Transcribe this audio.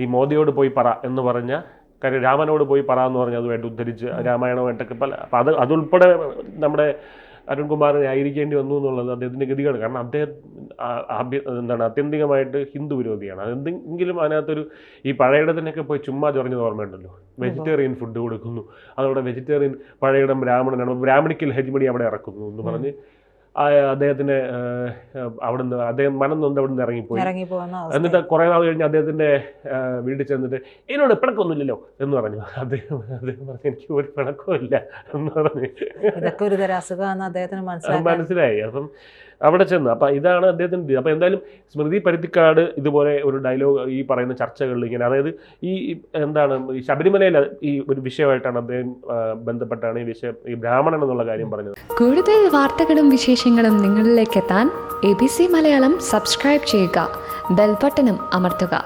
ഈ മോദിയോട് പോയി പറ എന്ന് പറഞ്ഞ കാര്യം രാമനോട് പോയി പറ എന്ന് പറഞ്ഞ് അതുമായിട്ട് ഉദ്ധരിച്ച് രാമായണമായിട്ടൊക്കെ പല അപ്പം അതുൾപ്പെടെ നമ്മുടെ അരുൺകുമാറിനെ ആയിരിക്കേണ്ടി വന്നു എന്നുള്ളത് അദ്ദേഹത്തിൻ്റെ ഗതികേട്. കാരണം അദ്ദേഹം ആത്യന്തികമായിട്ട് ഹിന്ദു വിരോധിയാണ്. അതെന്തെങ്കിലും അതിനകത്തൊരു ഈ പഴയിടത്തിനൊക്കെ പോയി ചുമ്മാ ചൊറിഞ്ഞത് ഓർമ്മയുണ്ടല്ലോ, വെജിറ്റേറിയൻ ഫുഡ് കൊടുക്കുന്നു, അതവിടെ വെജിറ്റേറിയൻ പഴയിടം ബ്രാഹ്മണനാണ്, ബ്രാഹ്മണിക്കൽ ഹെജ്മണി അവിടെ ഇറക്കുന്നു എന്ന് പറഞ്ഞ് അദ്ദേഹത്തിന് അവിടുന്ന് അദ്ദേഹം മനം നൊന്ന് അവിടുന്ന് ഇറങ്ങിപ്പോയി. എന്നിട്ട് കുറേ നാൾ കഴിഞ്ഞ് അദ്ദേഹത്തിൻ്റെ വീട്ടിൽ ചെന്നിട്ട് എന്നോട് പിണക്കൊന്നുമില്ലല്ലോ എന്ന് പറഞ്ഞു. അദ്ദേഹം പറഞ്ഞു എനിക്ക് ഒരു പിണക്കമില്ല എന്ന് പറഞ്ഞു. മനസ്സിലായി. അപ്പം അവിടെ ചെന്ന് അപ്പം ഇതാണ് അദ്ദേഹത്തിൻ്റെ. അപ്പം എന്തായാലും സ്മൃതി പരുത്തിക്കാട് ഇതുപോലെ ഒരു ഡയലോഗ് ഈ പറയുന്ന ചർച്ചകളിൽ ഇങ്ങനെ, അതായത് ഈ എന്താണ് ഈ ശബരിമലയിൽ ഈ ഒരു വിഷയമായിട്ടാണ് അദ്ദേഹം ബന്ധപ്പെട്ടാണ് ഈ വിഷയം, ഈ ബ്രാഹ്മണൻ എന്നുള്ള കാര്യം പറഞ്ഞത്. കൂടുതൽ വാർത്തകളും വിശേഷങ്ങളും നിങ്ങളിലേക്ക് എത്താൻ ABC മലയാളം സബ്സ്ക്രൈബ് ചെയ്യുക, ബെൽ ബട്ടണും അമർത്തുക.